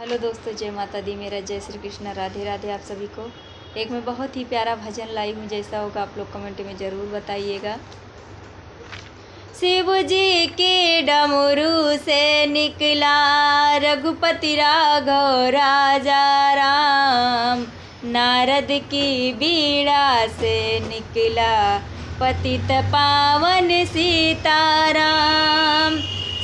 Hello दोस्तों, जय माता दी। मेरा जय श्री कृष्ण, राधे राधे आप सभी को। एक मैं बहुत ही प्यारा भजन लाई हूँ, जैसा होगा आप लोग कमेंट में ज़रूर बताइएगा। शिव जी के डमरू से निकला रघुपति राघव राजा राम, नारद की बीड़ा से निकला पतित पावन सीताराम।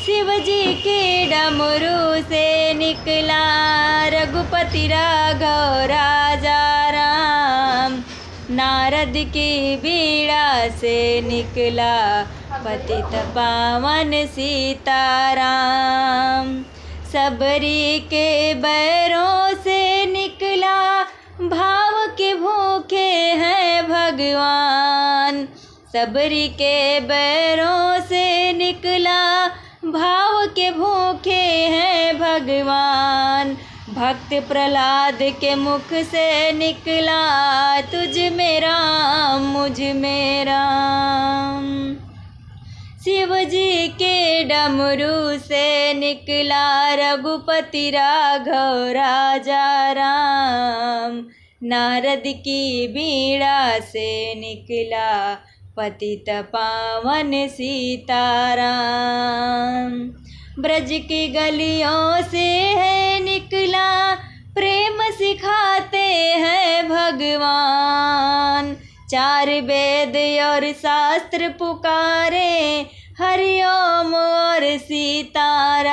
शिव जी के डमरू से निकला रघुपति राघव राजा राम, नारद की बीड़ा से निकला पतित पावन सीताराम। सबरी के बैरों से निकला भाव के भूखे हैं भगवान। सबरी के बैरों से निकला भाव के भूखे हैं भगवान। भक्त प्रहलाद के मुख से निकला तुझ में राम मुझ में राम। शिव जी के डमरू से निकला रघुपति राघव राजा राम, नारद की बीड़ा से निकला पतित पावन सीताराम। ब्रज की गलियों से है निकला प्रेम सिखाते हैं भगवान। चार वेद और शास्त्र पुकारे हरिओम और सीताराम।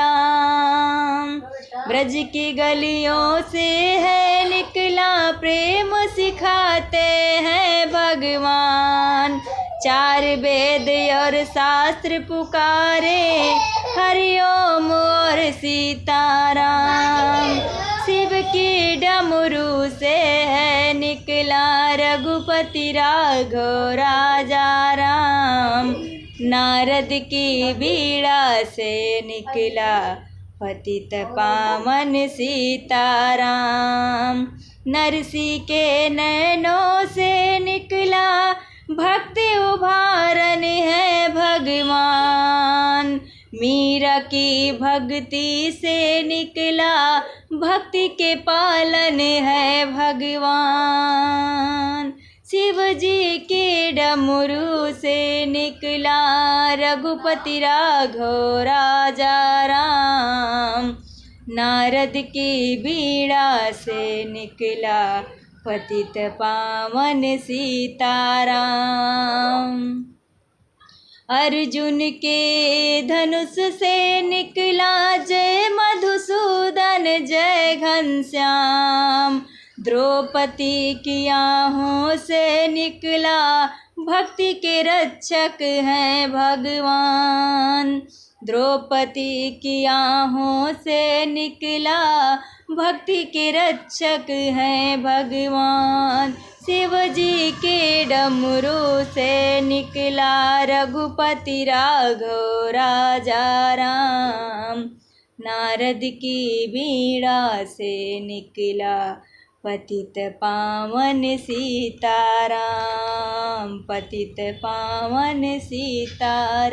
ब्रज की गलियों से है निकला प्रेम सिखाते हैं भगवान। चार वेद और शास्त्र पुकारे हरिओम और सीताराम। शिव की डमरू से है निकला रघुपति राघव राजा राम, नारद की बीड़ा से निकला पतित पावन सीताराम। नरसी के नैनों से निकला भक्ति उभारन है भगवान। मीरा की भक्ति से निकला भक्ति के पालन है भगवान। शिव जी के डमरू से निकला रघुपति राघव राजा राम, नारद की बीड़ा से निकला पतित पावन सीताराम। अर्जुन के धनुष से निकला जय मधुसूदन जय घनश्याम। द्रौपदी की आहों से निकला भक्ति के रक्षक हैं भगवान। द्रौपदी की आहों से निकला भक्ति के रक्षक हैं भगवान। शिव जी के डमरू से निकला रघुपति राघव राजा राम, नारद की बीड़ा से निकला पतित पावन सीताराम, पतित पावन सीताराम।